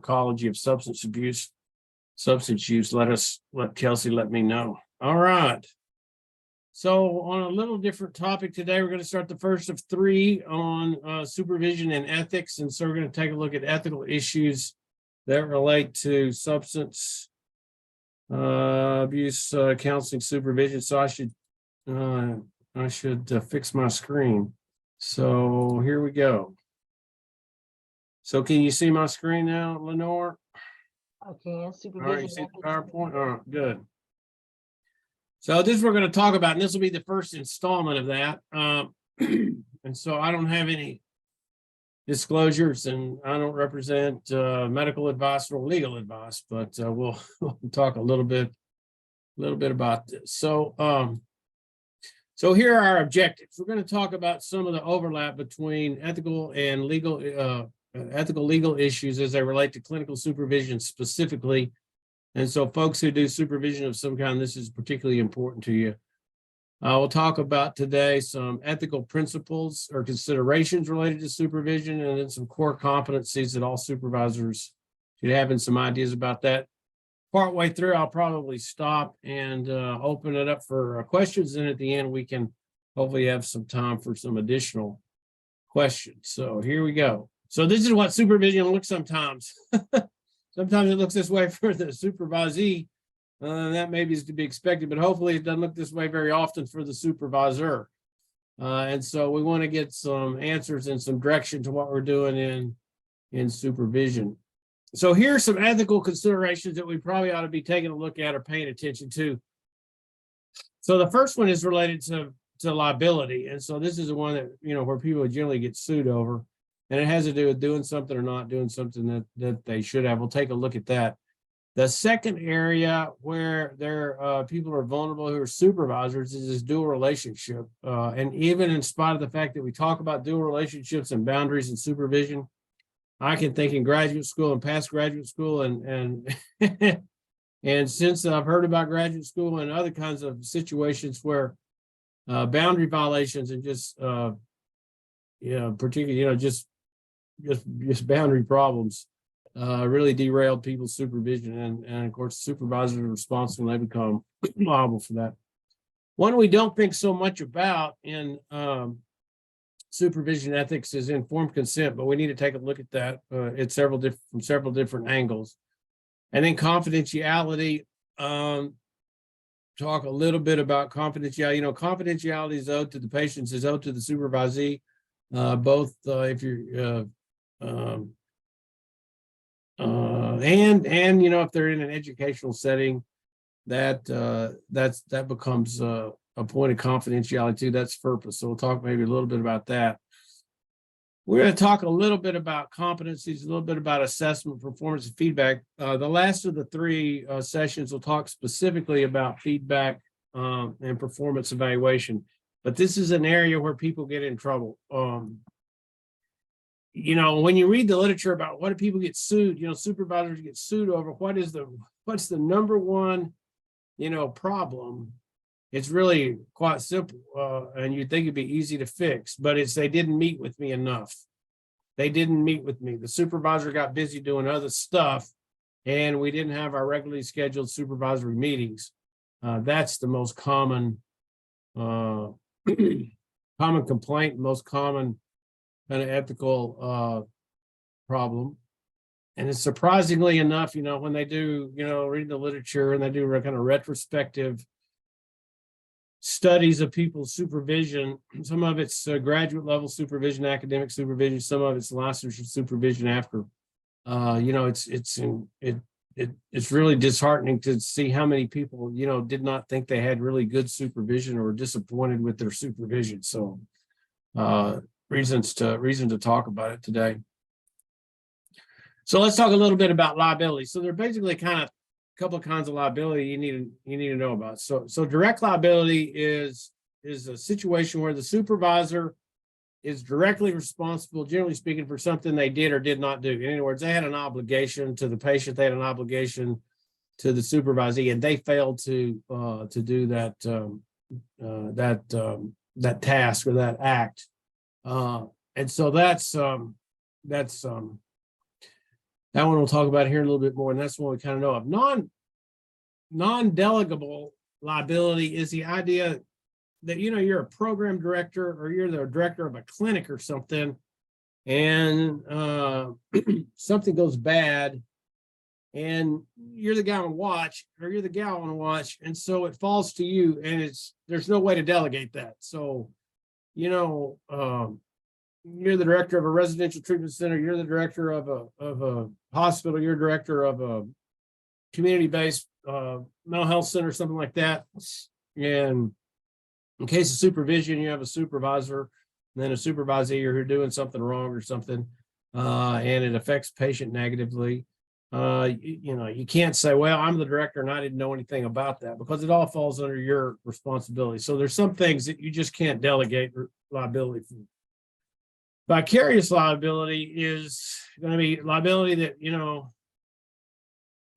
pharmacology of substance use, let Kelsey let me know. All right. So on a little different topic today, we're going to start the first of three on supervision and ethics. And so we're going to take a look at ethical issues that relate to substance abuse counseling supervision. So I should fix my screen. So here we go. So can you see my screen now, Lenore? Okay, supervision. All right, you see the PowerPoint? All right, good. So this we're going to talk about, and this will be the first installment of that. And so I don't have any disclosures, and I don't represent medical advice or legal advice, but we'll talk a little bit about this. So here are our objectives. We're going to talk about some of the overlap between ethical and legal issues as they relate to clinical supervision specifically. And so folks who do supervision of some kind, this is particularly important to you. We'll talk about today some ethical principles or considerations related to supervision, and then some core competencies that all supervisors should have, and some ideas about that. Partway through, I'll probably stop and open it up for questions. And at the end, we can hopefully have some time for some additional questions. So here we go. So this is what supervision looks sometimes. Sometimes it looks this way for the supervisee. That maybe is to be expected, but hopefully it doesn't look this way very often for the supervisor. And so we want to get some answers and some direction to what we're doing in supervision. So here are some ethical considerations that we probably ought to be taking a look at or paying attention to. So the first one is related to liability. And so this is the one that, where people generally get sued over. And it has to do with doing something or not doing something that they should have. We'll take a look at that. The second area where people are vulnerable who are supervisors is this dual relationship. And even in spite of the fact that we talk about dual relationships and boundaries and supervision, I can think in graduate school and past graduate school and and since I've heard about graduate school and other kinds of situations where boundary violations and just particularly just boundary problems really derailed people's supervision, and of course supervisors are responsible and they become liable for that. One we don't think so much about in supervision ethics is informed consent, but we need to take a look at that from several different angles. And then confidentiality. Talk a little bit about confidentiality. Confidentiality is owed to the patients, is owed to the supervisee, both if you're and if they're in an educational setting, that becomes a point of confidentiality too. That's FERPA. So we'll talk maybe a little bit about that. We're going to talk a little bit about competencies, a little bit about assessment, performance, and feedback. The last of the three sessions will talk specifically about feedback and performance evaluation. But this is an area where people get in trouble. When you read the literature about what do people get sued, supervisors get sued over, what's the number one, problem? It's really quite simple, and you'd think it'd be easy to fix, but it's they didn't meet with me enough. They didn't meet with me. The supervisor got busy doing other stuff, and we didn't have our regularly scheduled supervisory meetings. That's the most common complaint, most common kind of ethical problem. And it's surprisingly enough, when they do, read the literature and they do kind of retrospective studies of people's supervision, some of it's graduate level supervision, academic supervision, some of it's licensure supervision after. It's really disheartening to see how many people, did not think they had really good supervision or were disappointed with their supervision. So reason to talk about it today. So let's talk a little bit about liability. So there are basically kind of a couple of kinds of liability you need to know about. So direct liability is a situation where the supervisor is directly responsible, generally speaking, for something they did or did not do. In other words, they had an obligation to the patient, they had an obligation to the supervisee, and they failed to do that task or that act. And so that's That one we'll talk about here in a little bit more, and that's one we kind of know of. Non-delegable liability is the idea that, you're a program director or you're the director of a clinic or something, and something goes bad, and you're the guy on watch or you're the gal on watch, and so it falls to you, and there's no way to delegate that. So, you're the director of a residential treatment center, you're the director of a hospital, you're director of a community-based mental health center, something like that. And in case of supervision, you have a supervisor, and then a supervisee, you're doing something wrong or something, and it affects patient negatively. You can't say, well, I'm the director and I didn't know anything about that, because it all falls under your responsibility. So there's some things that you just can't delegate liability for. Vicarious liability is going to be liability that,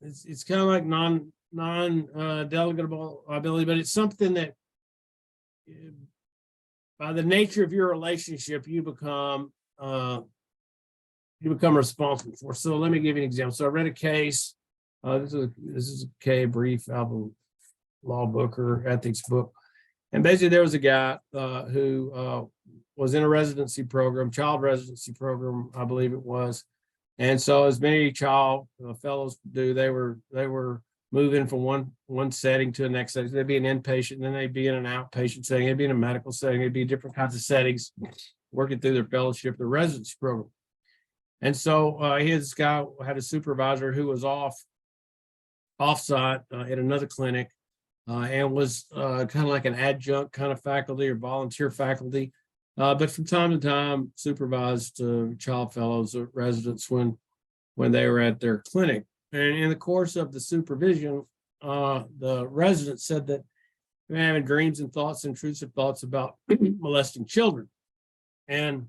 it's kind of like non-delegable liability, but it's something that by the nature of your relationship, you become responsible for. So let me give you an example. So I read a case. This is a brief album law book or ethics book. And basically there was a guy who was in a residency program, child residency program, I believe it was. And so as many child fellows do, they were moving from one setting to the next setting. They'd be an inpatient, and then they'd be in an outpatient setting, they'd be in a medical setting, they'd be different kinds of settings, working through their fellowship, their residency program. And so his guy had a supervisor who was offsite at another clinic, and was kind of like an adjunct kind of faculty or volunteer faculty, but from time to time supervised child fellows or residents when they were at their clinic. And in the course of the supervision, the resident said that they're having dreams and thoughts, intrusive thoughts about molesting children. And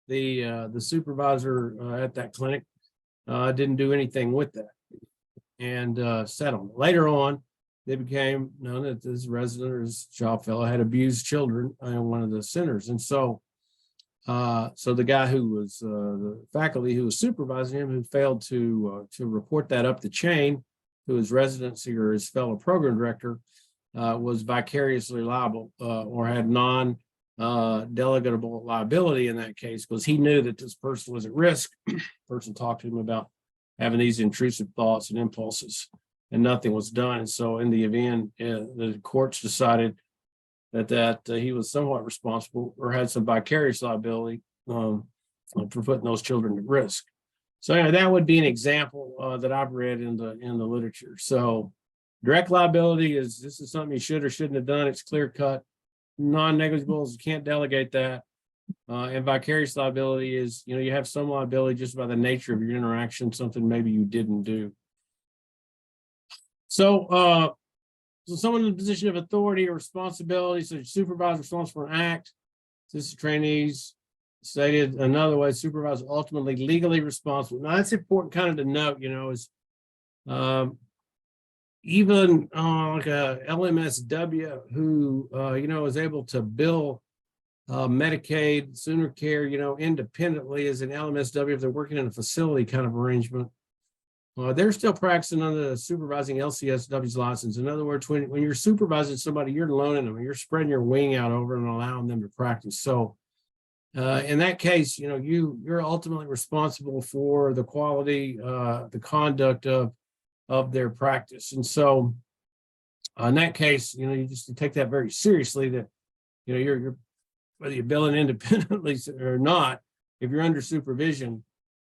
the supervisor at that clinic didn't do anything with that, and settled. Later on, they became known that this resident or this child fellow had abused children in one of the centers. And so the guy who was the faculty who was supervising him, who failed to report that up the chain to his residency or his fellow program director, was vicariously liable or had non-delegatable liability in that case, because he knew that this person was at risk. Person talked to him about having these intrusive thoughts and impulses, and nothing was done. And so in the event, the courts decided that he was somewhat responsible or had some vicarious liability for putting those children at risk. So anyway, that would be an example that I've read in the literature. So direct liability this is something you should or shouldn't have done. It's clear cut. Non-negligible is you can't delegate that. And vicarious liability is, you have some liability just by the nature of your interaction, something maybe you didn't do. So someone in a position of authority or responsibility, so supervisor responsible for an act, assistant trainees, stated another way, supervisor ultimately legally responsible. Now that's important kind of to note, is even like a LMSW who, is able to bill Medicaid, sooner care, independently as an LMSW if they're working in a facility kind of arrangement. They're still practicing under the supervising LCSW's license. In other words, when you're supervising somebody, you're loaning them, you're spreading your wing out over and allowing them to practice. So in that case, you're ultimately responsible for the quality, the conduct of their practice. And so in that case, you just take that very seriously, that, you're whether you're billing independently or not, if you're under supervision,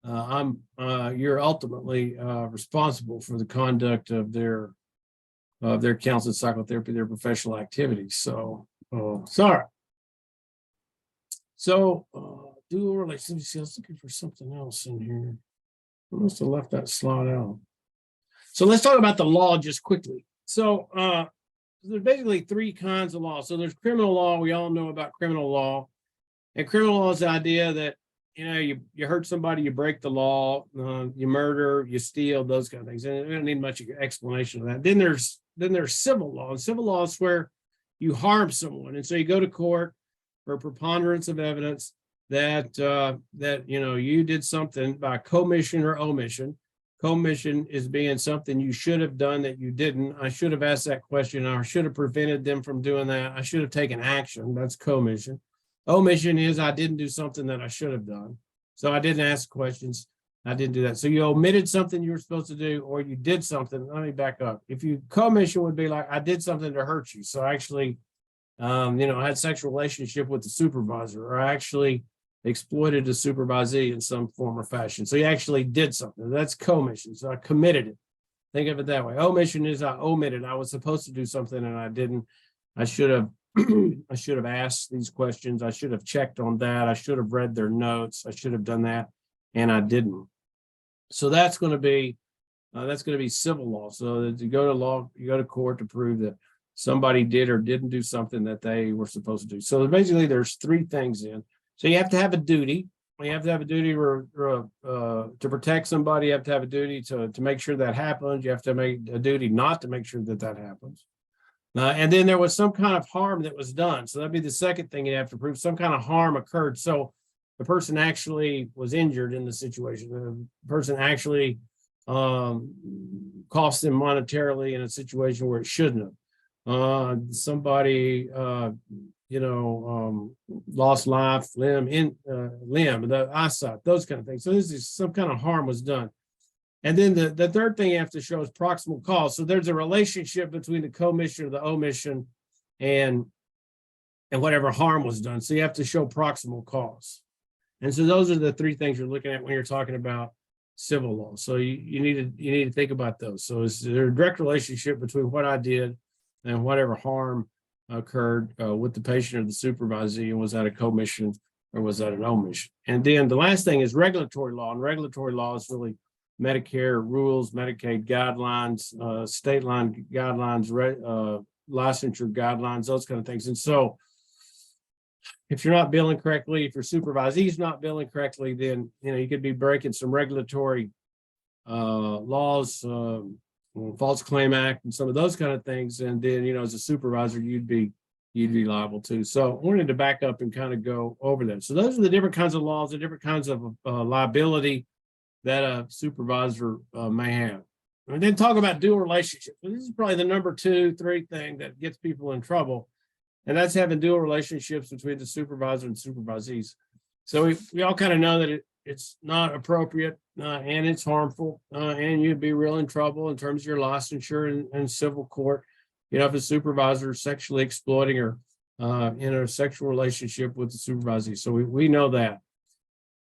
you're ultimately responsible for the conduct of their counseling, psychotherapy, their professional activities. So, sorry. So, dual relationship. I was looking for something else in here. I must have left that slide out. So let's talk about the law just quickly. So, there's basically three kinds of law. So there's criminal law. We all know about criminal law, and criminal law is the idea that you hurt somebody, you break the law, you murder, you steal, those kind of things. And we don't need much explanation of that. Then there's civil law. And civil law is where you harm someone. And so you go to court for a preponderance of evidence that you did something by commission or omission commission is being something you should have done that you didn't. I should have asked that question, or I should have prevented them from doing that. I should have taken action. That's commission. Omission is I didn't do something that I should have done. So I didn't ask questions. I didn't do that. So you omitted something you were supposed to do, or you did something. Let me back up. If you commission would be like, I did something to hurt you. So actually, I had sexual relationship with the supervisor, or I actually exploited the supervisee in some form or fashion. So you actually did something. That's commission. So I committed it. Think of it that way. Omission is I omitted. I was supposed to do something and I didn't. I should have I should have asked these questions. I should have checked on that. I should have read their notes. I should have done that, and I didn't. So that's going to be civil law. So that you go to law, you go to court to prove that somebody did or didn't do something that they were supposed to do. So basically, there's three things in. So you have to have a duty. You have to have a duty to protect somebody. You have to have a duty to make sure that happens. You have to make a duty not to make sure that that happens. And then there was some kind of harm that was done. So that'd be the second thing you have to prove. Some kind of harm occurred. So the person actually was injured in the situation. The person actually cost them monetarily in a situation where it shouldn't have. Somebody, lost life, limb, the eyesight, those kind of things. So this is some kind of harm was done. And then the third thing you have to show is proximal cause. So there's a relationship between the commission or the omission and whatever harm was done. So you have to show proximal cause. And so those are the three things you're looking at when you're talking about civil law. So you need to think about those. So is there a direct relationship between what I did and whatever harm occurred with the patient or the supervisee, and was that a commission or was that an omission? And then the last thing is regulatory law, and regulatory law is really Medicare rules, Medicaid guidelines, state line guidelines, licensure guidelines, those kind of things. And so if you're not billing correctly, if your supervisee is not billing correctly, then you could be breaking some regulatory laws, False Claim Act, and some of those kind of things. And then as a supervisor, you'd be liable too. So I wanted to back up and kind of go over that. So those are the different kinds of laws, the different kinds of liability that a supervisor may have. And then talk about dual relationships. So this is probably the number 2, 3 thing that gets people in trouble. And that's having dual relationships between the supervisor and supervisees. So we all kind of know that it's not appropriate and it's harmful and you'd be real in trouble in terms of your licensure and civil court. If a supervisor is sexually exploiting or in a sexual relationship with the supervisee. So we know that.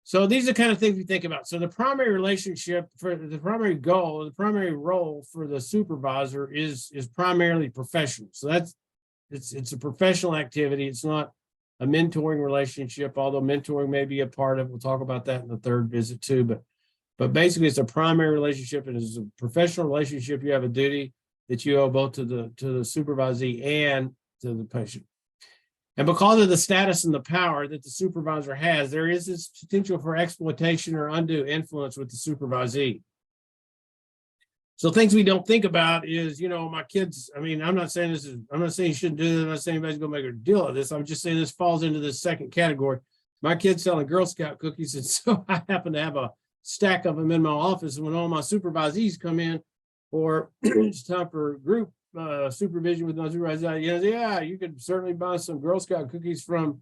So these are the kind of things we think about. So the primary relationship for the primary goal, the primary role for the supervisor is primarily professional. So it's a professional activity. It's not a mentoring relationship, although mentoring may be a part of it. We'll talk about that in the third visit too. But basically it's a primary relationship, and it's a professional relationship. You have a duty that you owe both to the supervisee and to the patient. And because of the status and the power that the supervisor has, there is this potential for exploitation or undue influence with the supervisee. So things we don't think about is, my kids, I'm not saying you shouldn't do this. I'm not saying anybody's going to make a deal of this. I'm just saying this falls into this second category. My kid's selling Girl Scout cookies. And so I happen to have a stack of them in my office. And when all my supervisees come in, or it's time for group supervision with my supervisor, you could certainly buy some Girl Scout cookies from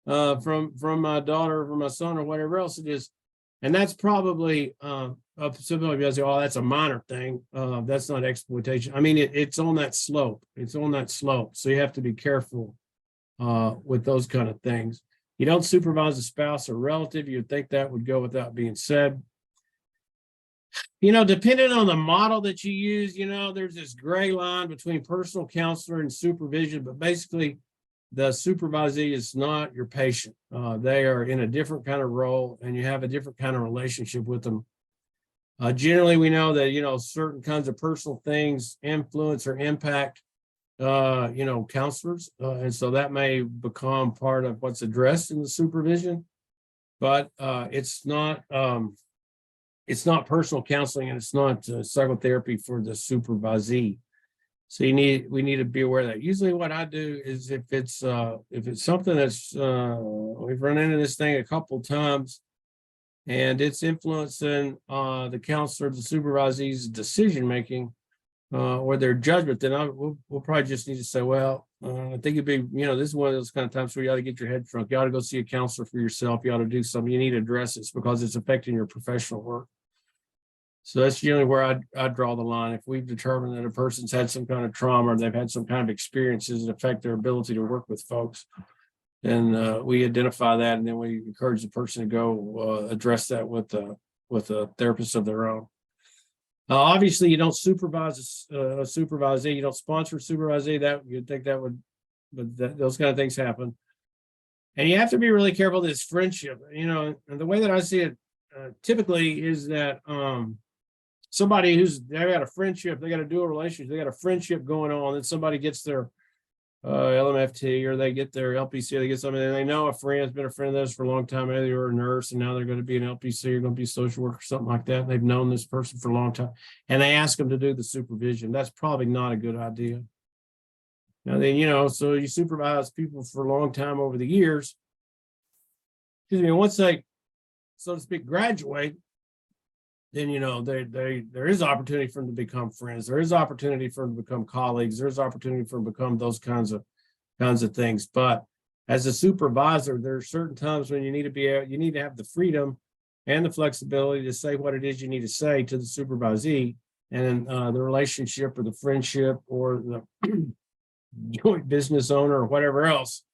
my daughter or from my son or whatever else it is. And that's probably somebody will say, oh, that's a minor thing. That's not exploitation. It's on that slope. It's on that slope. So you have to be careful with those kind of things. You don't supervise a spouse or relative. You'd think that would go without being said. Depending on the model that you use, there's this gray line between personal counselor and supervision, but basically the supervisee is not your patient. They are in a different kind of role, and you have a different kind of relationship with them. Generally, we know that, certain kinds of personal things influence or impact, counselors. And so that may become part of what's addressed in the supervision, but it's not personal counseling, and it's not psychotherapy for the supervisee. So we need to be aware of that. Usually what I do is if it's something that's, we've run into this thing a couple of times, and it's influencing the counselor, the supervisee's decision-making or their judgment, then we'll probably just need to say, well, I think it'd be, this is one of those kind of times where you ought to get your head shrunk. You ought to go see a counselor for yourself. You ought to do something. You need to address this because it's affecting your professional work. So that's generally where I'd draw the line. If we've determined that a person's had some kind of trauma or they've had some kind of experiences that affect their ability to work with folks, then we identify that, and then we encourage the person to go address that with a therapist of their own. Obviously, you don't supervise a supervisee. You don't sponsor a supervisee. That you'd think that would, but those kind of things happen. And you have to be really careful of this friendship. And the way that I see it typically is that somebody they've got a friendship, they got a dual relationship, they got a friendship going on, and somebody gets their LMFT or they get their LPC, they get something, and they know a friend has been a friend of theirs for a long time. Maybe they were a nurse and now they're going to be an LPC or going to be a social worker or something like that. And they've known this person for a long time and they ask them to do the supervision. That's probably not a good idea. Now then, so you supervise people for a long time over the years. Excuse me, once they, so to speak, graduate, then there is opportunity for them to become friends. There is opportunity for them to become colleagues. There's opportunity for them to become those kinds of things. But as a supervisor, there are certain times when you need to have the freedom and the flexibility to say what it is you need to say to the supervisee, and the relationship or the friendship or the joint business owner or whatever else.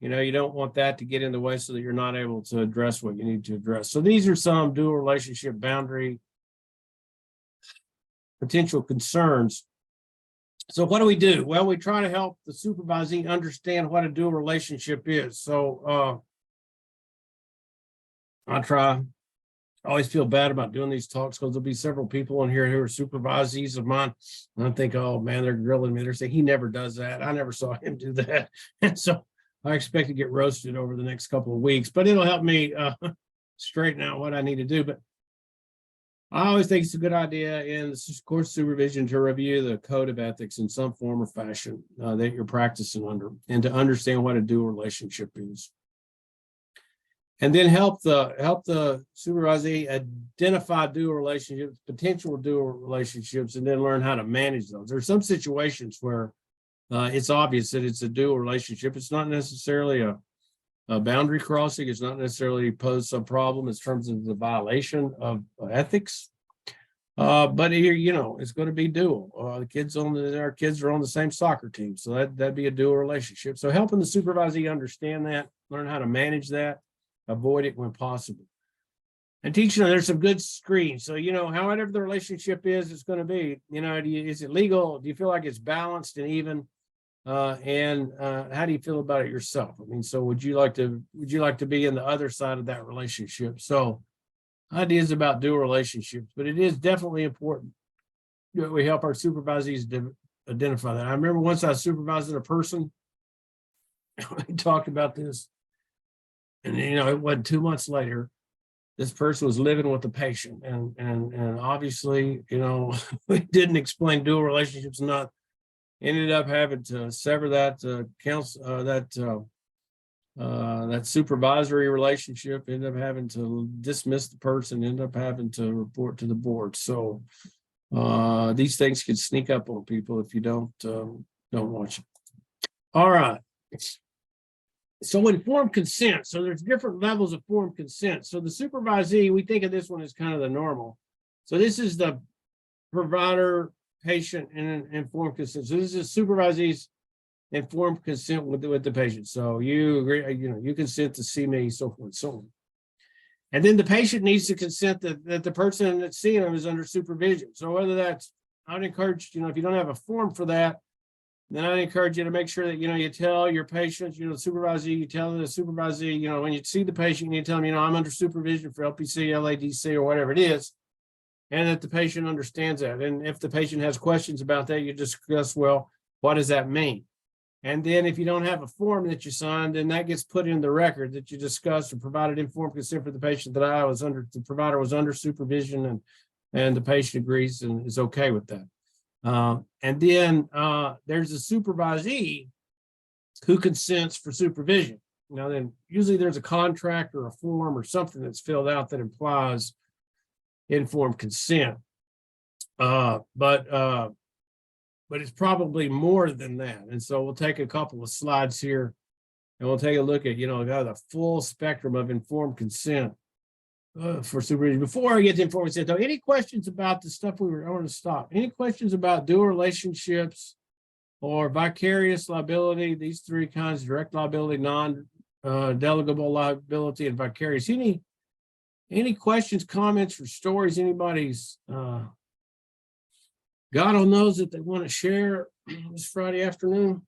You don't want that to get in the way so that you're not able to address what you need to address. So these are some dual relationship boundary potential concerns. So what do we do? Well, we try to help the supervisee understand what a dual relationship is. So I always feel bad about doing these talks because there'll be several people in here who are supervisees of mine. And I think, oh man, they're grilling me. They're saying he never does that. I never saw him do that. And so I expect to get roasted over the next couple of weeks, but it'll help me straighten out what I need to do. But I always think it's a good idea in the course supervision to review the code of ethics in some form or fashion that you're practicing under, and to understand what a dual relationship is. And then help the supervisee identify dual relationships, potential dual relationships, and then learn how to manage those. There are some situations where it's obvious that it's a dual relationship. It's not necessarily a boundary crossing. It's not necessarily pose some problem in terms of the violation of ethics. But here, it's going to be dual. Our kids are on the same soccer team, so that'd be a dual relationship. So helping the supervisee understand that, learn how to manage that, avoid it when possible, and teaching them there's some good screens. So however the relationship is, it's going to be. Is it legal? Do you feel like it's balanced and even? And how do you feel about it yourself? I mean, so would you like to be in the other side of that relationship? So ideas about dual relationships, but it is definitely important that we help our supervisees identify that. I remember once I was supervising a person, we talked about this, and it wasn't 2 months later, this person was living with the patient, and obviously, we didn't explain dual relationships, ended up having to sever that that supervisory relationship, ended up having to dismiss the person, ended up having to report to the board. So these things can sneak up on people if you don't watch it. All right. So informed consent. So there's different levels of informed consent. So the supervisee, we think of this one as kind of the normal. So this is the provider, patient, and informed consent. So this is supervisee's informed consent with the patient. So you agree, you consent to see me, so forth and so on. And then the patient needs to consent that the person that's seeing them is under supervision. So whether that's, I'd encourage, if you don't have a form for that, then I'd encourage you to make sure that, you tell your patients, the supervisee, you tell the supervisee, when you see the patient, you tell them, I'm under supervision for LPC, LADC, or whatever it is, and that the patient understands that. And if the patient has questions about that, you discuss, well, what does that mean? And then if you don't have a form that you signed, then that gets put in the record that you discussed or provided informed consent for the patient that the provider was under supervision, and the patient agrees and is okay with that. And then there's a supervisee who consents for supervision. Now then, usually there's a contract or a form or something that's filled out that implies informed consent. But it's probably more than that. And so we'll take a couple of slides here and we'll take a look at, the full spectrum of informed consent for supervision. Before I get to informed consent, though, any questions about the stuff I want to stop? Any questions about dual relationships or vicarious liability? These three kinds: direct liability, non-delegable liability, and vicarious. Any questions, comments, or stories anybody's God all knows that they want to share this Friday afternoon?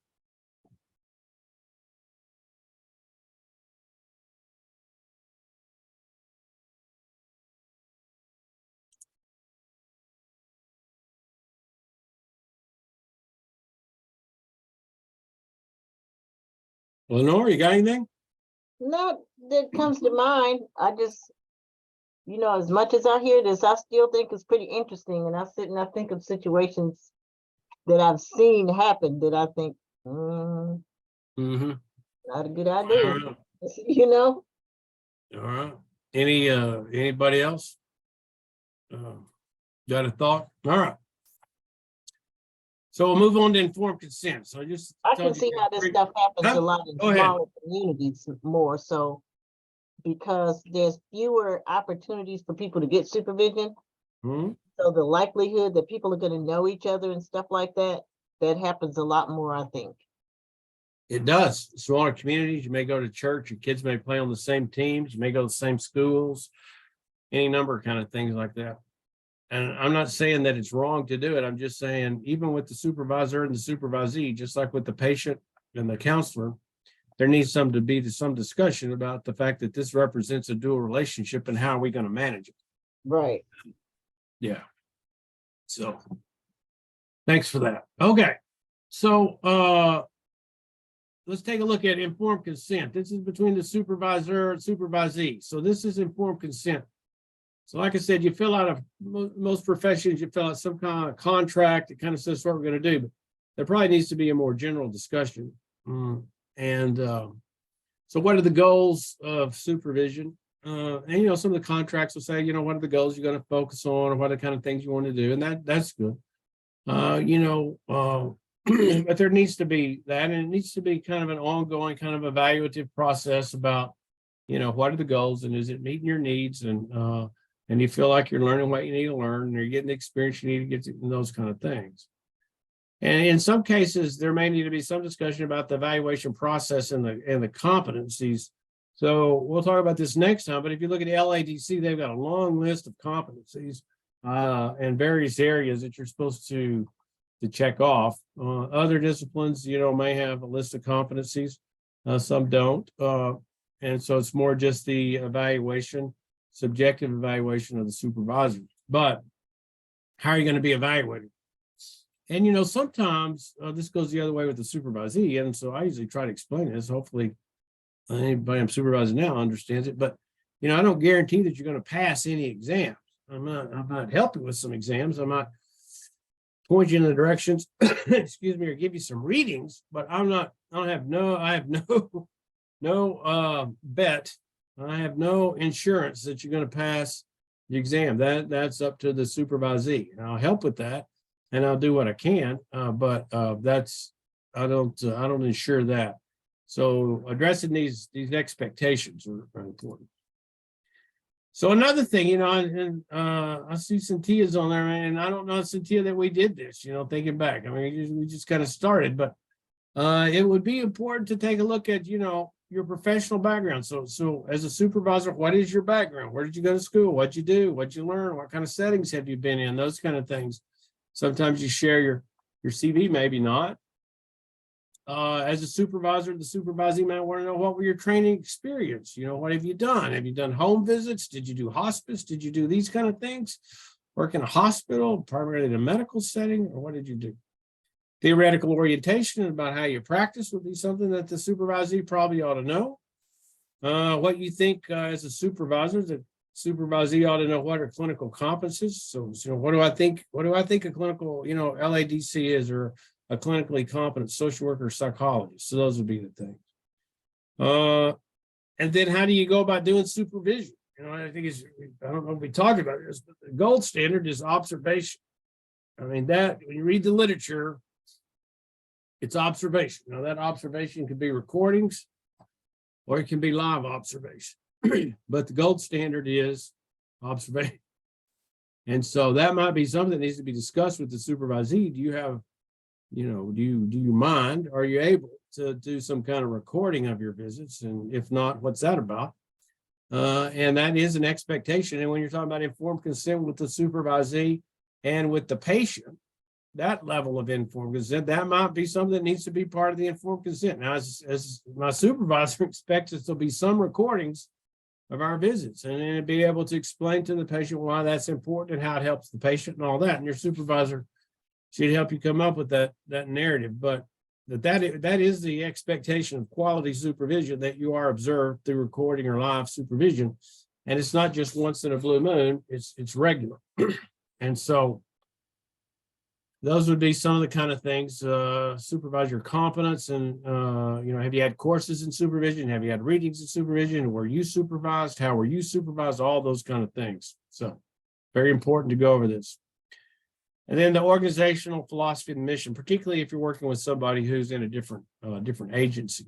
Lenore, you got anything? Not that comes to mind. I just, as much as I hear this, I still think it's pretty interesting. And I sit and I think of situations that I've seen happen that I think, not a good idea. All right. Anybody else? Got a thought? All right. So we'll move on to informed consent. So I can see how this stuff happens a lot in smaller communities more so, because there's fewer opportunities for people to get supervision. So the likelihood that people are going to know each other and stuff like that happens a lot more, I think. It does. Smaller communities, you may go to church, your kids may play on the same teams, you may go to the same schools, any number of kind of things like that. And I'm not saying that it's wrong to do it. I'm just saying, even with the supervisor and the supervisee, just like with the patient and the counselor, there needs to be some discussion about the fact that this represents a dual relationship and how are we going to manage it. Right. Yeah. So thanks for that. Okay. So let's take a look at informed consent. This is between the supervisor and supervisee. So this is informed consent. So like I said, you fill out most professions, you fill out some kind of contract. It kind of says what we're going to do, but there probably needs to be a more general discussion. So what are the goals of supervision? And, some of the contracts will say, what are the goals you're going to focus on, or what are the kind of things you want to do. And that's good. But there needs to be that, and it needs to be kind of an ongoing kind of evaluative process about, what are the goals and is it meeting your needs, and you feel like you're learning what you need to learn, and you're getting the experience you need to get to, and those kind of things. And in some cases, there may need to be some discussion about the evaluation process and the competencies. So we'll talk about this next time. But if you look at the LADC, they've got a long list of competencies in various areas that you're supposed to check off. Other disciplines, may have a list of competencies. Some don't. And so it's more just the subjective evaluation of the supervisor. But how are you going to be evaluated? And, sometimes this goes the other way with the supervisee. And so I usually try to explain this. Hopefully anybody I'm supervising now understands it. But, I don't guarantee that you're going to pass any exams. I might help you with some exams. I might point you in the directions, excuse me, or give you some readings, but I have no bet. I have no insurance that you're going to pass the exam. That's up to the supervisee. And I'll help with that, and I'll do what I can. But I don't ensure that. So addressing these expectations are important. So another thing, I see Cynthia's on there, and I don't know, Cynthia, that we did this, thinking back. I mean, we just kind of started, but it would be important to take a look at, your professional background. So as a supervisor, what is your background? Where did you go to school? What'd you do? What'd you learn? What kind of settings have you been in? Those kind of things. Sometimes you share your CV, maybe not. As a supervisor, the supervising might want to know, what were your training experience? What have you done? Have you done home visits? Did you do hospice? Did you do these kind of things? Work in a hospital, primarily in a medical setting, or what did you do? Theoretical orientation about how you practice would be something that the supervisee probably ought to know. What you think as a supervisor, the supervisee ought to know what are clinical competencies. So, what do I think? What do I think a clinical, LADC is, or a clinically competent social worker or psychologist? So those would be the things. And then how do you go about doing supervision? You know, I think I don't know if we talked about this, but the gold standard is observation. I mean, that when you read the literature, it's observation. Now, that observation could be recordings or it can be live observation. But the gold standard is observation. And so that might be something that needs to be discussed with the supervisee. Do you have, you know, do you mind? Are you able to do some kind of recording of your visits? And if not, what's that about? And that is an expectation. And when you're talking about informed consent with the supervisee and with the patient, that level of informed consent, that might be something that needs to be part of the informed consent. Now, as my supervisor expects us to be some recordings of our visits and then be able to explain to the patient why that's important and how it helps the patient and all that. And your supervisor should help you come up with that narrative. But that is the expectation of quality supervision, that you are observed through recording or live supervision. And it's not just once in a blue moon, it's regular. And so those would be some of the kind of things, supervisor competence and, you know, have you had courses in supervision? Have you had readings in supervision? Were you supervised? How were you supervised? All those kind of things. So very important to go over this. And then the organizational philosophy and mission, particularly if you're working with somebody who's in a different agency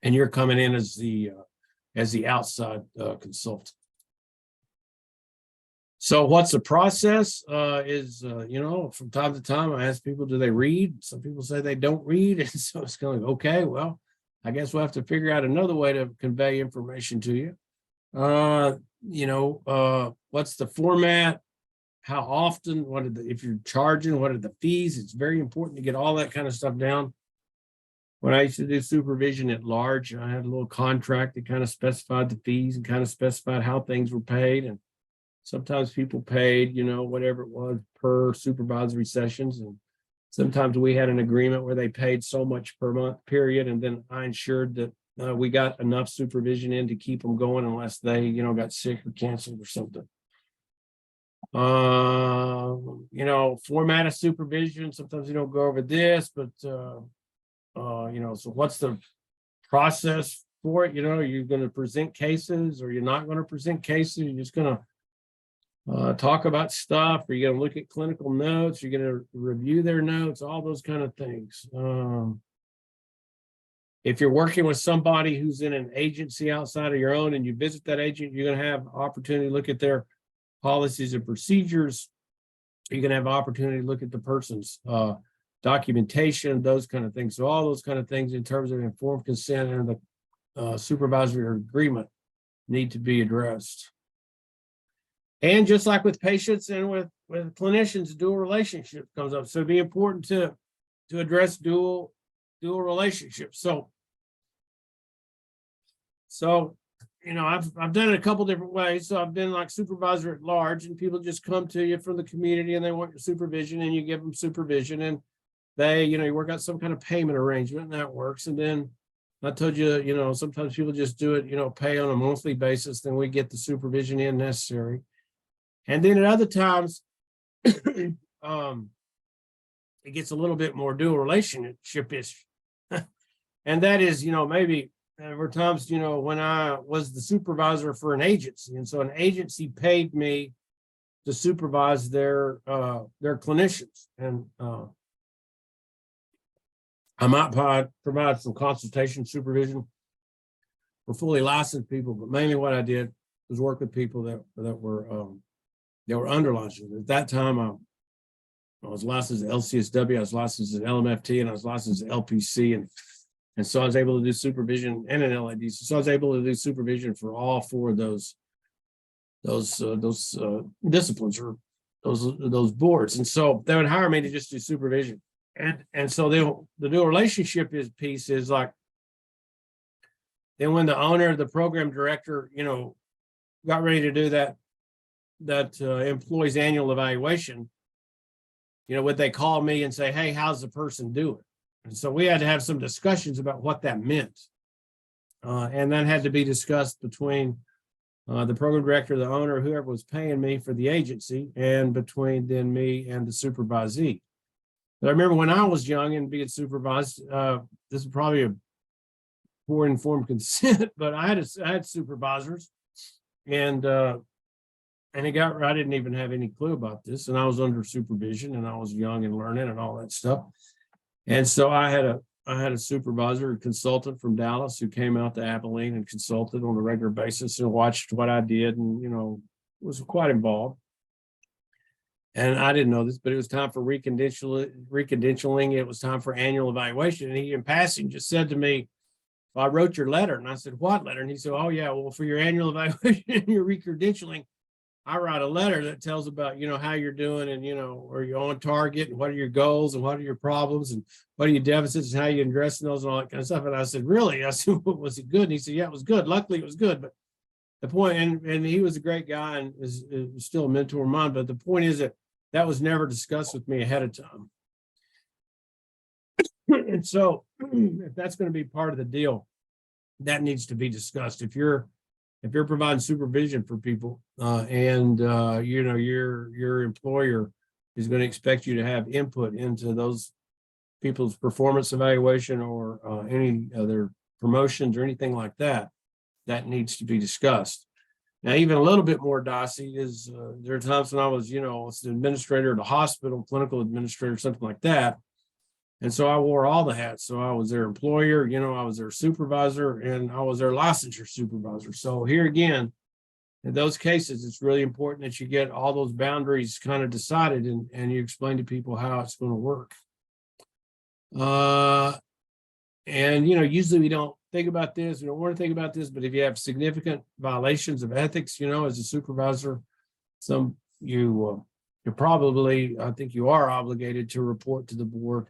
and you're coming in as the outside consultant. So what's the process is, you know, from time to time, I ask people, do they read? Some people say they don't read. And so it's kind of, okay, well, I guess we'll have to figure out another way to convey information to you. You know, what's the format? How often? If you're charging, what are the fees? It's very important to get all that kind of stuff down. When I used to do supervision at large, I had a little contract that kind of specified the fees and kind of specified how things were paid. And sometimes people paid, you know, whatever it was per supervisory sessions. And sometimes we had an agreement where they paid so much per month period. And then I ensured that we got enough supervision in to keep them going unless they, you know, got sick or canceled or something. You know, format of supervision. Sometimes you don't go over this, but, you know, so what's the process for it? You know, you're going to present cases or you're not going to present cases. You're just going to talk about stuff, or you're going to look at clinical notes, you're going to review their notes, all those kind of things. If you're working with somebody who's in an agency outside of your own and you visit that agent, you're going to have opportunity to look at their policies and procedures. You're going to have opportunity to look at the person's documentation, those kind of things. So all those kind of things in terms of informed consent and the supervisory agreement need to be addressed. And just like with patients and with clinicians, dual relationship comes up. So it'd be important to address dual relationships. So, you know, I've done it a couple different ways. So I've been like supervisor at large, and people just come to you from the community and they want your supervision, and you give them supervision, and they, you know, you work out some kind of payment arrangement, and that works. And then I told you, you know, sometimes people just do it, you know, pay on a monthly basis, then we get the supervision in necessary. And then at other times, it gets a little bit more dual relationship-ish. And that is, you know, maybe there were times, you know, when I was the supervisor for an agency. And so an agency paid me to supervise their clinicians. And I might provide some consultation supervision for fully licensed people, but mainly what I did was work with people that were under licensed. At that time, I was licensed at LCSW, I was licensed at LMFT, and I was licensed at LPC, and so I was able to do supervision and an LAD. So I was able to do supervision for all four of those disciplines or those boards. And so they would hire me to just do supervision. And so the dual relationship piece is like, then when the owner, the program director, you know, got ready to do that employee's annual evaluation, you know, would they call me and say, hey, how's the person doing? And so we had to have some discussions about what that meant. And that had to be discussed between the program director, the owner, whoever was paying me for the agency, and between then me and the supervisee. But I remember when I was young and being supervised, this is probably for informed consent, but I had supervisors, and I didn't even have any clue about this, and I was under supervision, and I was young and learning and all that stuff. And so I had a supervisor, a consultant from Dallas, who came out to Abilene and consulted on a regular basis and watched what I did, and was quite involved. And I didn't know this, but it was time for recredentialing. It was time for annual evaluation. And he, in passing, just said to me, well, I wrote your letter. And I said, what letter? And he said, oh, yeah, well, for your annual evaluation and your recredentialing, I write a letter that tells about, how you're doing, and, are you on target, and what are your goals, and what are your problems, and what are your deficits, and how you addressing those, and all that kind of stuff. And I said, really? I said, was it good? And he said, yeah, it was good. Luckily, it was good. But the point, and he was a great guy and is still a mentor of mine. But the point is that was never discussed with me ahead of time. And so if that's going to be part of the deal, that needs to be discussed. If you're providing supervision for people, and your employer is going to expect you to have input into those people's performance evaluation or any other promotions or anything like that, that needs to be discussed. Now, even a little bit more dicey is there are times when I was, an administrator at a hospital, clinical administrator, something like that. And so I wore all the hats. So I was their employer, I was their supervisor, and I was their licensure supervisor. So here again, in those cases, it's really important that you get all those boundaries kind of decided, and you explain to people how it's going to work. And, usually we don't think about this. We don't want to think about this, but if you have significant violations of ethics, as a supervisor, you probably, I think you are obligated to report to the board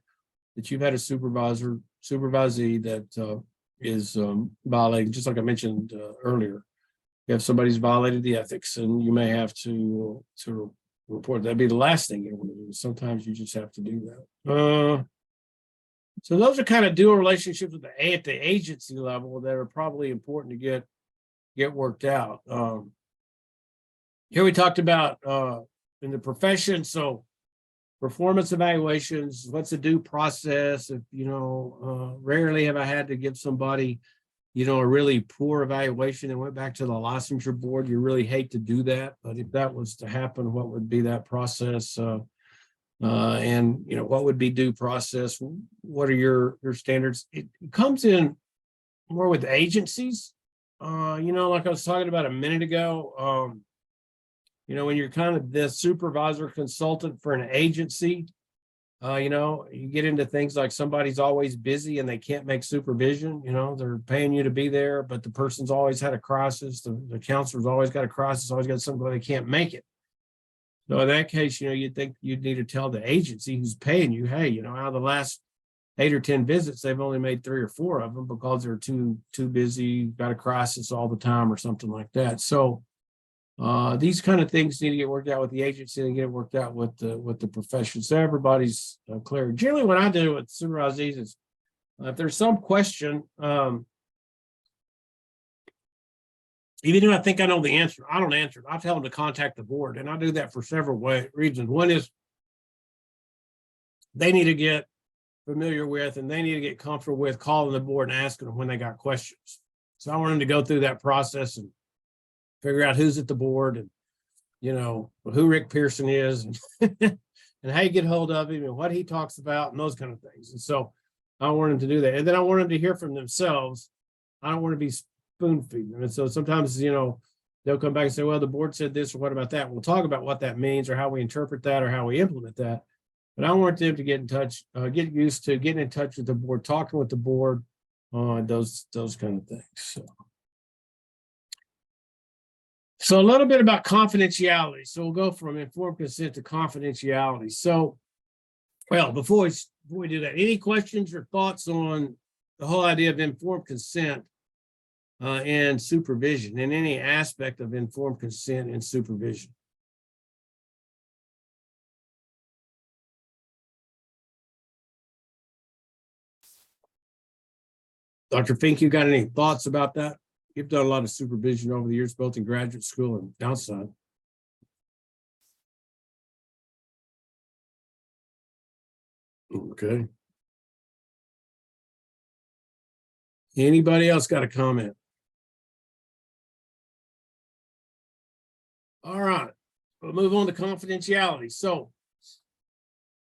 that you've had a supervisee that is violating, just like I mentioned earlier. If somebody's violated the ethics, and you may have to report. That'd be the last thing you want to do. Sometimes you just have to do that. So those are kind of dual relationships at the agency level that are probably important to get worked out. Here we talked about in the profession. So performance evaluations, what's the due process? If, rarely have I had to give somebody, a really poor evaluation and went back to the licensure board. You really hate to do that. But if that was to happen, what would be that process? And what would be due process? What are your standards? It comes in more with agencies. Like I was talking about a minute ago, when you're kind of the supervisor consultant for an agency, you get into things like somebody's always busy and they can't make supervision. They're paying you to be there, but the person's always had a crisis. The counselor's always got a crisis, always got something where they can't make it. So in that case, you'd think you'd need to tell the agency who's paying you, hey, out of the last 8 or 10 visits, they've only made 3 or 4 of them because they're too busy, got a crisis all the time or something like that. So these kind of things need to get worked out with the agency and get worked out with the profession. So everybody's clear. Generally, what I do with supervisees is if there's some question, even if I think I know the answer, I don't answer it. I tell them to contact the board, and I do that for several reasons. One is they need to get familiar with, and they need to get comfortable with calling the board and asking them when they got questions. So I want them to go through that process and figure out who's at the board, and who Rick Pearson is, and, and how you get hold of him, and what he talks about, and those kind of things. And so I want them to do that, and then I want them to hear from themselves. I don't want to be spoon feeding them. And so sometimes they'll come back and say, well, the board said this, or what about that? We'll talk about what that means, or how we interpret that, or how we implement that. But I want them to get in touch, get used to getting in touch with the board, talking with the board on those kind of things. So a little bit about confidentiality. So we'll go from informed consent to confidentiality. So, well, before we do that, any questions or thoughts on the whole idea of informed consent and supervision, and any aspect of informed consent and supervision? Dr. Fink, you got any thoughts about that? You've done a lot of supervision over the years, both in graduate school and outside. Okay. Anybody else got a comment? All right, we'll move on to confidentiality. So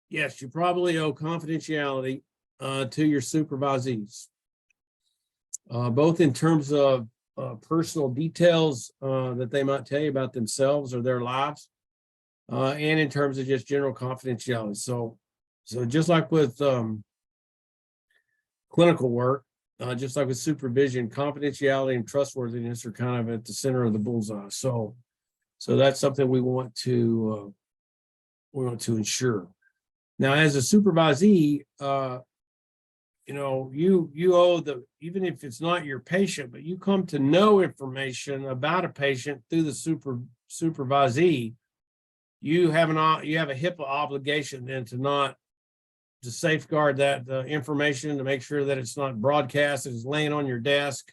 yes, you probably owe confidentiality to your supervisees, both in terms of personal details that they might tell you about themselves or their lives, and in terms of just general confidentiality. So just like with clinical work, just like with supervision, confidentiality and trustworthiness are kind of at the center of the bullseye. So that's something we want to ensure. Now, as a supervisee, you know, you owe even if it's not your patient, but you come to know information about a patient through the supervisee, you have a HIPAA obligation then to safeguard that information, to make sure that it's not broadcast, it's laying on your desk,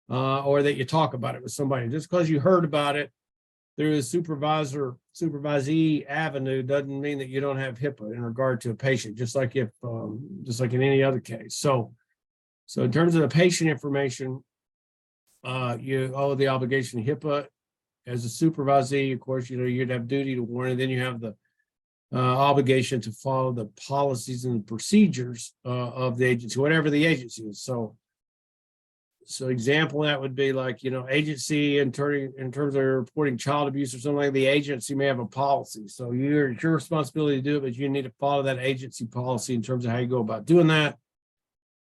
or that you talk about it with somebody. Just because you heard about it through a supervisee avenue doesn't mean that you don't have HIPAA in regard to a patient, just like in any other case. So in terms of the patient information, you owe the obligation to HIPAA. As a supervisee, of course, you know, you'd have duty to warn, and then you have the obligation to follow the policies and the procedures of the agency, whatever the agency is. So example, that would be like, you know, agency in terms of reporting child abuse or something like that, the agency may have a policy. So it's your responsibility to do it, but you need to follow that agency policy in terms of how you go about doing that.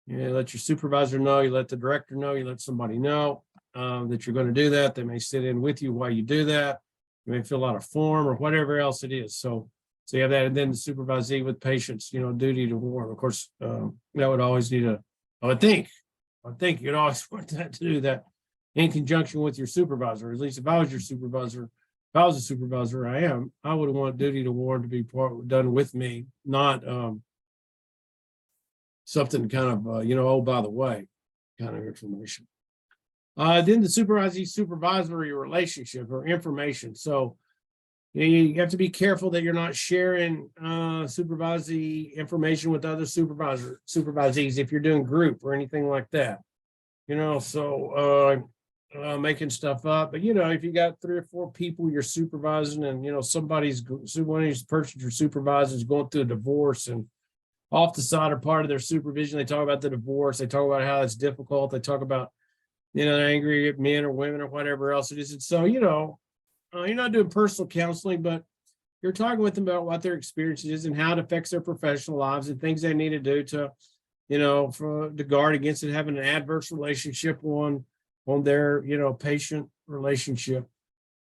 You let your supervisor know, you let the director know, you let somebody know that you're going to do that. They may sit in with you while you do that. You may fill out a form or whatever else it is. So you have that, and then the supervisee with patients, you know, duty to warn. Of course, that would always need I would think you'd always want that to do that in conjunction with your supervisor. At least if I was your supervisor, if I was a supervisor, I would want duty to warn to be done with me, not something kind of, you know, oh, by the way, kind of information. Then the supervisory relationship or information. So you have to be careful that you're not sharing supervisee information with other supervisees if you're doing group or anything like that. You know, so making stuff up. But, you know, if you got 3 or 4 people you're supervising, and, you know, one of these persons you're supervising is going through a divorce, and off the side or part of their supervision, they talk about the divorce. They talk about how it's difficult. They talk about, you know, they're angry at men or women or whatever else it is. And so, you know, you're not doing personal counseling, but you're talking with them about what their experience is and how it affects their professional lives and things they need to do to, you know, to guard against it, having an adverse relationship on their, you know, patient relationship.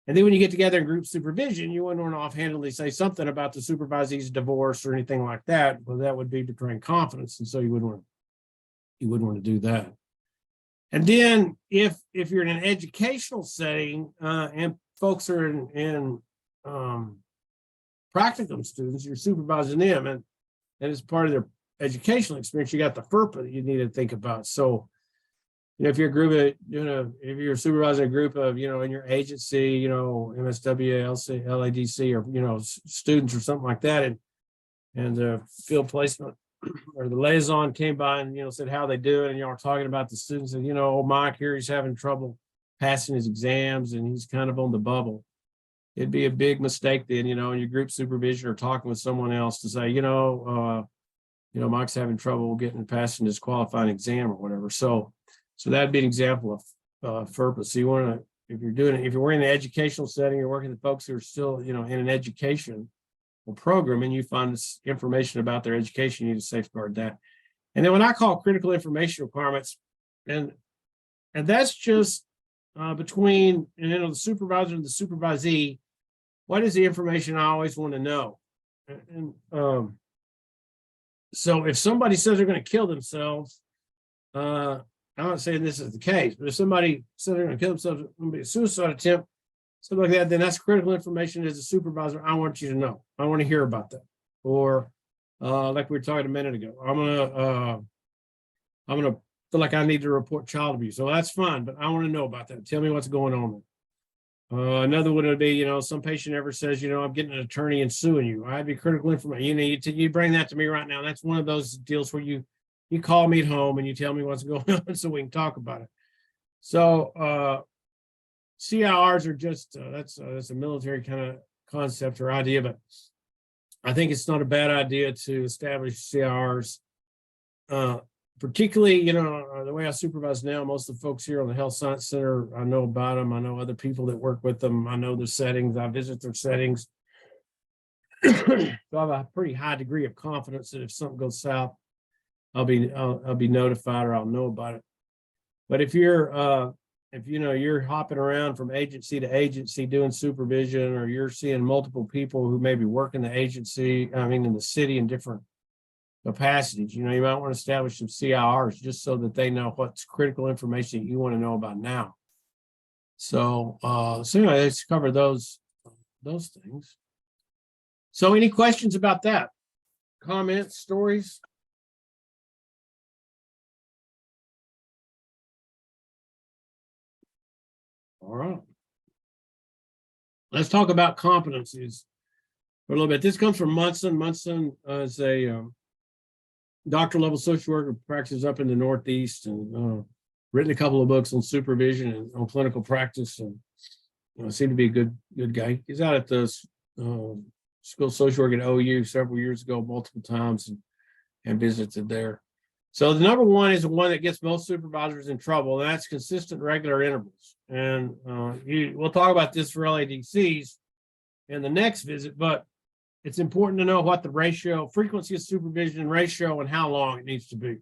And then when you get together in group supervision, you wouldn't want to offhandedly say something about the supervisee's divorce or anything like that, but that would be betraying confidence. And so you wouldn't want to do that. And then if you're in an educational setting and folks are in practicum students, you're supervising them, and as part of their educational experience, you got the FERPA that you need to think about. So, you know, if you're a group of, you know, if you're supervising a group of, you know, in your agency, you know, MSW, LC, LADC, or, you know, students or something like that, and the field placement or the liaison came by and, you know, said how they do it, and y'all are talking about the students, and, you know, old Mike here, he's having trouble passing his exams and he's kind of on the bubble. It'd be a big mistake then, you know, in your group supervision or talking with someone else to say, you know, Mike's having trouble getting passing his qualifying exam or whatever. So that'd be an example of FERPA. So you want to, if you're in an educational setting, you're working with folks who are still, you know, in an education program, and you find this information about their education, you need to safeguard that. And then when I call critical information requirements, and that's just between, you know, the supervisor and the supervisee, what is the information I always want to know? And so if somebody says they're going to kill themselves, I'm not saying this is the case, but if somebody says they're going to kill themselves, it's going to be a suicide attempt, something like that, then that's critical information. As a supervisor, I want you to know. I want to hear about that. Or like we were talking a minute ago, I'm gonna feel like I need to report child abuse. So that's fine, but I want to know about that. Tell me what's going on. Another one would be, you know, some patient ever says, you know, I'm getting an attorney and suing you. I'd be critical information. You bring that to me right now. That's one of those deals where you you call me at home and you tell me what's going on so we can talk about it. So CIRs are just, that's a military kind of concept or idea, but I think it's not a bad idea to establish CIRs. Particularly, the way I supervise now, most of the folks here on the Health Science Center, I know about them. I know other people that work with them. I know their settings. I visit their settings. So I have a pretty high degree of confidence that if something goes south, I'll be notified or I'll know about it. But if you're you're hopping around from agency to agency doing supervision, or you're seeing multiple people who maybe work in the agency, in the city in different capacities, you might want to establish some CIRs just so that they know what's critical information you want to know about now. So, anyway, let's cover those things. So any questions about that? Comments, stories? All right. Let's talk about competencies for a little bit. This comes from Munson. Munson is a doctoral level social worker, practices up in the Northeast, and written a couple of books on supervision and on clinical practice, and seemed to be a good guy. He's out at the school of social work at OU several years ago, multiple times, and visited there. So the number one is the one that gets most supervisors in trouble, and that's consistent regular intervals. And we'll talk about this for LADCs in the next visit, but it's important to know what the frequency of supervision ratio, and how long it needs to be.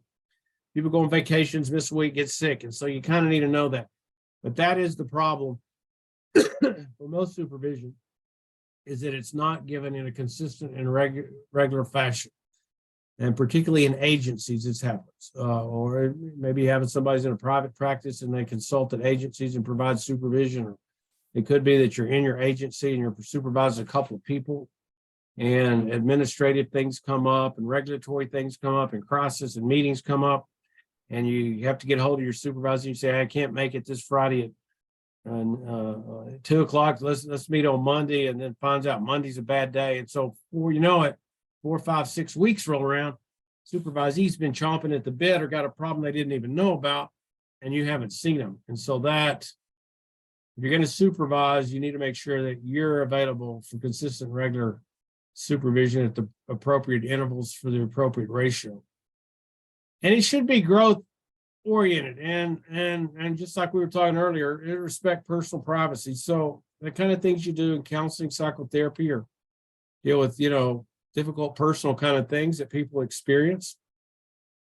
People go on vacations, miss a week, get sick, and so you kind of need to know that. But that is the problem for most supervision, is that it's not given in a consistent and regular fashion. And particularly in agencies, this happens. Or maybe having somebody's in a private practice and they consult at agencies and provide supervision. Or it could be that you're in your agency and you're supervising a couple of people, and administrative things come up, and regulatory things come up, and crisis and meetings come up, and you have to get a hold of your supervisor. You say, I can't make it this Friday at 2 o'clock. Let's meet on Monday, and then finds out Monday's a bad day. And so before you know it, 4, 5, 6 weeks roll around, supervisee's been chomping at the bit or got a problem they didn't even know about, and you haven't seen them. And so that, if you're going to supervise, you need to make sure that you're available for consistent, regular supervision at the appropriate intervals for the appropriate ratio. And it should be growth oriented, and just like we were talking earlier, it respect personal privacy. So the kind of things you do in counseling, psychotherapy, or deal with difficult personal kind of things that people experience,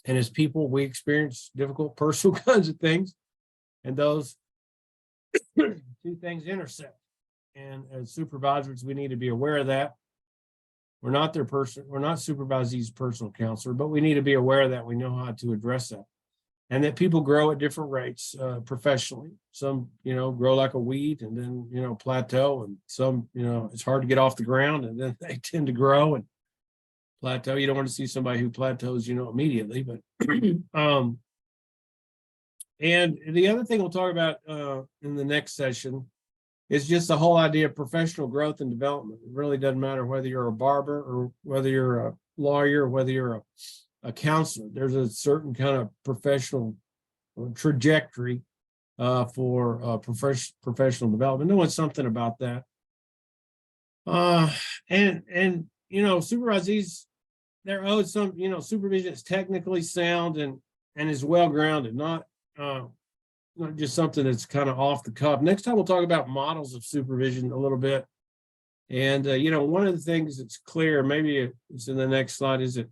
and as people we experience difficult personal kinds of things, and those two things intersect. And as supervisors, we need to be aware of that. We're not supervisee's personal counselor, but we need to be aware of that. We know how to address that, and that people grow at different rates professionally. Some, grow like a weed and then, plateau, and some, it's hard to get off the ground and then they tend to grow and plateau. You don't want to see somebody who plateaus, immediately, but, and the other thing we'll talk about in the next session is just the whole idea of professional growth and development. It really doesn't matter whether you're a barber or whether you're a lawyer or whether you're a counselor. There's a certain kind of professional trajectory for professional development. Knowing something about that. And supervisees, they're owed some, supervision is technically sound and is well-grounded, not just something that's kind of off the cuff. Next time we'll talk about models of supervision a little bit. And, one of the things that's clear, maybe it's in the next slide, is that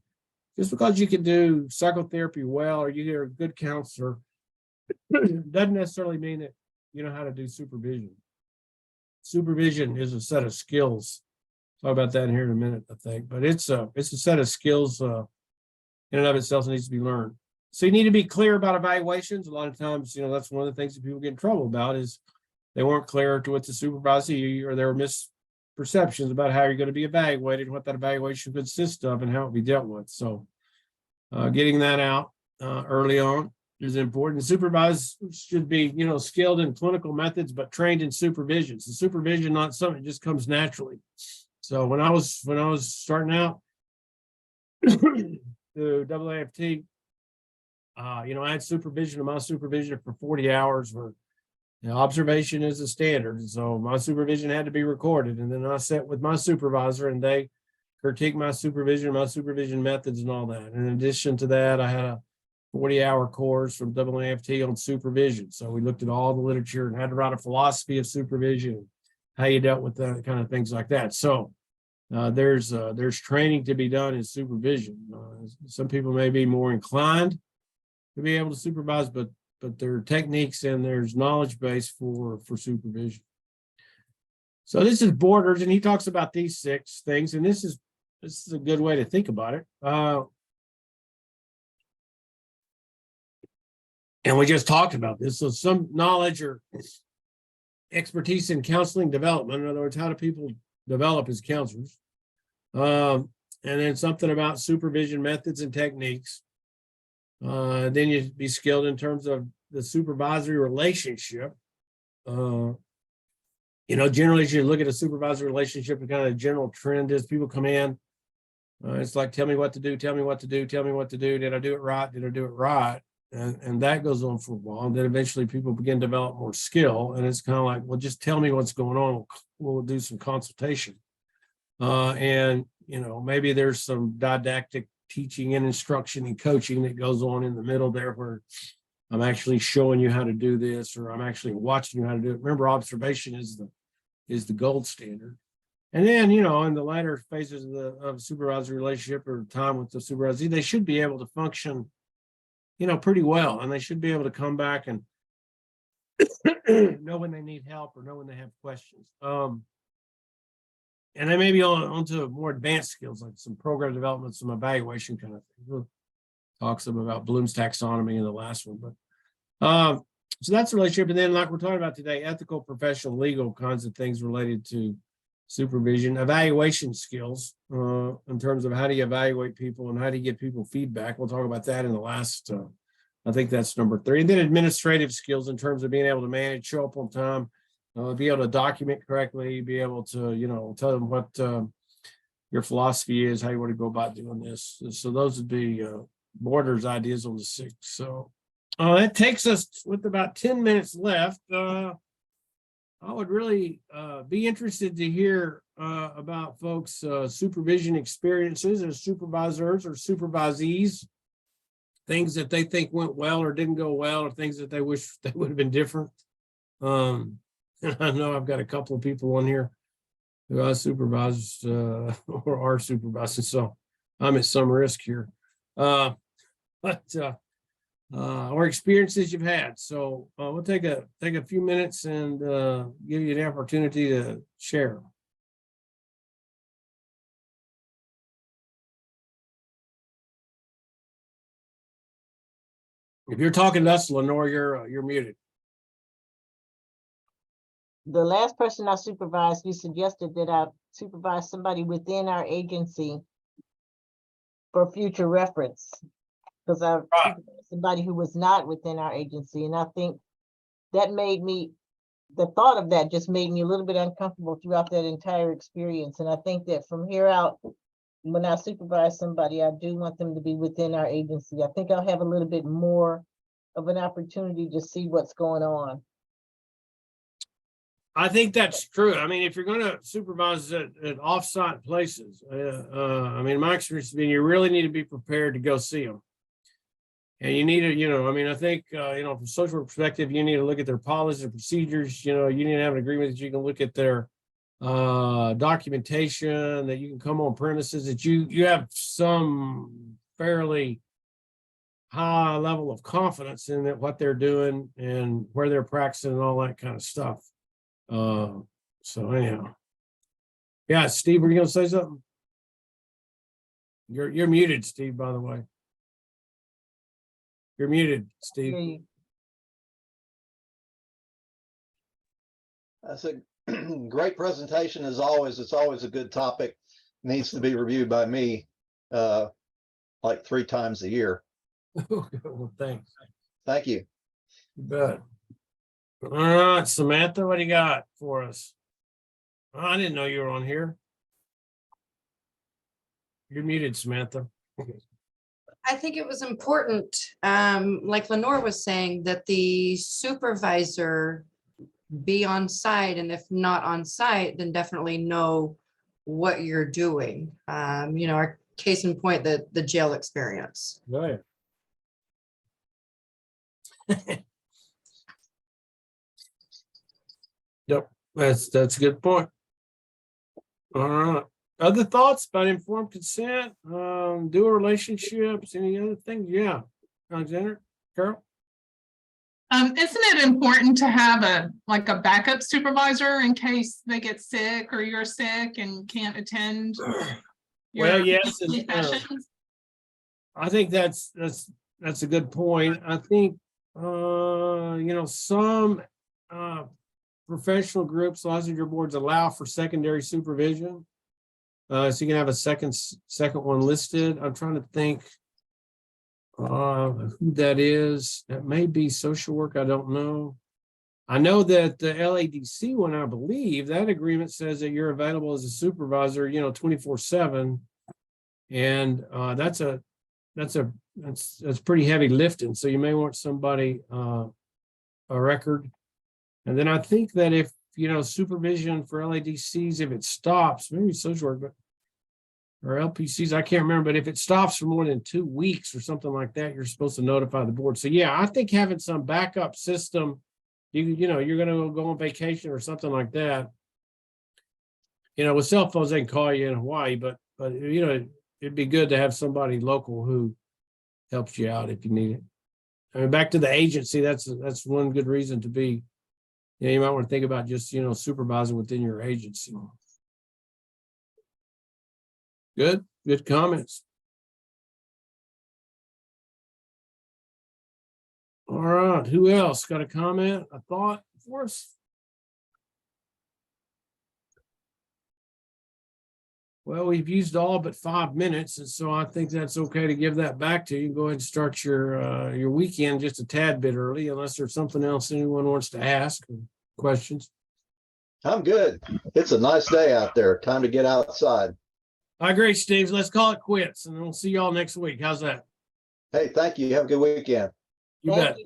just because you can do psychotherapy well, or you're a good counselor, doesn't necessarily mean that you know how to do supervision. Supervision is a set of skills. Talk about that in here in a minute, I think. But it's a set of skills in and of itself that needs to be learned. So you need to be clear about evaluations. A lot of times, that's one of the things that people get in trouble about, is they weren't clear to what the supervisee, or there were misperceptions about how you're going to be evaluated, what that evaluation consists of, and how it will be dealt with. So getting that out early on is important. Supervisors should be, skilled in clinical methods, but trained in supervision. So supervision, not something that just comes naturally. So when I was starting out, the AAFT, I had supervision of my supervision for 40 hours where observation is a standard. And so my supervision had to be recorded. And then I sat with my supervisor and they critiqued my supervision methods and all that. In addition to that, I had a 40-hour course from AAFT on supervision. So we looked at all the literature and had to write a philosophy of supervision, how you dealt with that kind of things like that. So there's training to be done in supervision. Some people may be more inclined to be able to supervise, but there are techniques and there's knowledge base for supervision. So this is borders, and he talks about these 6 things, and this is a good way to think about it. And we just talked about this. So some knowledge or expertise in counseling development. In other words, how do people develop as counselors? And then something about supervision methods and techniques. Then you'd be skilled in terms of the supervisory relationship. Generally, as you look at a supervisory relationship, the kind of general trend is people come in. It's like, tell me what to do, tell me what to do, tell me what to do. Did I do it right? Did I do it right? And that goes on for a while. And then eventually people begin to develop more skill. And it's kind of like, well, just tell me what's going on. We'll do some consultation. Maybe there's some didactic teaching and instruction and coaching that goes on in the middle there where I'm actually showing you how to do this, or I'm actually watching you how to do it. Remember, observation is the gold standard. And then, in the latter phases of supervisory relationship or time with the supervisor, they should be able to function, pretty well. And they should be able to come back and know when they need help or know when they have questions. And they may be on to more advanced skills, like some program development, some evaluation kind of thing. We'll talk some about Bloom's taxonomy in the last one. But so that's the relationship. And then, like we're talking about today, ethical, professional, legal kinds of things related to supervision, evaluation skills in terms of how do you evaluate people and how do you get people feedback. We'll talk about that in the last, I think that's number 3. And then administrative skills in terms of being able to manage, show up on time, be able to document correctly, be able to, tell them what your philosophy is, how you want to go about doing this. So those would be Borders' ideas on the 6. So that takes us with about 10 minutes left. I would really be interested to hear about folks' supervision experiences as supervisors or supervisees, things that they think went well or didn't go well, or things that they wish they would have been different. And I know I've got a couple of people on here who I supervise or are supervising, so I'm at some risk here. Or experiences you've had. So we'll take a few minutes and give you the opportunity to share. If you're talking to us, Lenore, you're muted. The last person I supervised, you suggested that I supervise somebody within our agency for future reference, because I supervised somebody who was not within our agency. And I think that the thought of that just made me a little bit uncomfortable throughout that entire experience. And I think that from here out, when I supervise somebody, I do want them to be within our agency. I think I'll have a little bit more of an opportunity to see what's going on. I think that's true. I mean, if you're going to supervise at offsite places, my experience has been you really need to be prepared to go see them. And you need to, I think, from a social perspective, you need to look at their policies and procedures. You need to have an agreement that you can look at their documentation, that you can come on premises, that you have some fairly high level of confidence in what they're doing and where they're practicing and all that kind of stuff. So anyhow, yeah, Steve, were you going to say something? You're muted, Steve, by the way. You're muted, Steve. That's a great presentation as always. It's always a good topic. Needs to be reviewed by me like 3 times a year. Well, thanks. Thank you. You bet. All right, Samantha, what do you got for us? Oh, I didn't know you were on here. You're muted, Samantha. I think it was important, like Lenore was saying, that the supervisor be on site, and if not on site, then definitely know what you're doing. Our case in point, the jail experience. Right. Yep, that's a good point. All right. Other thoughts about informed consent, dual relationships, any other things? Yeah. Alexander, Carol? Isn't it important to have a backup supervisor in case they get sick or you're sick and can't attend? Well, your yes, weekly sessions? I think that's a good point. I think some professional groups, licensure boards allow for secondary supervision. So you can have a second one listed. I'm trying to think who that is. That may be social work. I don't know. I know that the LADC one, I believe that agreement says that you're available as a supervisor, 24/7. And that's pretty heavy lifting. So you may want somebody, a record. And then I think that if, supervision for LADCs, if it stops, maybe social work, but or LPCs, I can't remember, but if it stops for more than 2 weeks or something like that, you're supposed to notify the board. So yeah, I think having some backup system, you're going to go on vacation or something like that. With cell phones, they can call you in Hawaii, but it'd be good to have somebody local who helps you out if you need it. I mean, back to the agency, that's one good reason to be. You might want to think about just, supervising within your agency. Good comments. All right, who else got a comment, a thought for us? Well, we've used all but 5 minutes, and so I think that's okay to give that back to you. Go ahead and start your weekend just a tad bit early, unless there's something else anyone wants to ask or questions. I'm good. It's a nice day out there. Time to get outside. I agree, Steve. Let's call it quits, and we'll see y'all next week. How's that? Hey, thank you. Have a good weekend. You Thank bet. you.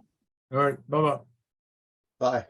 All right. Bye-bye. Bye.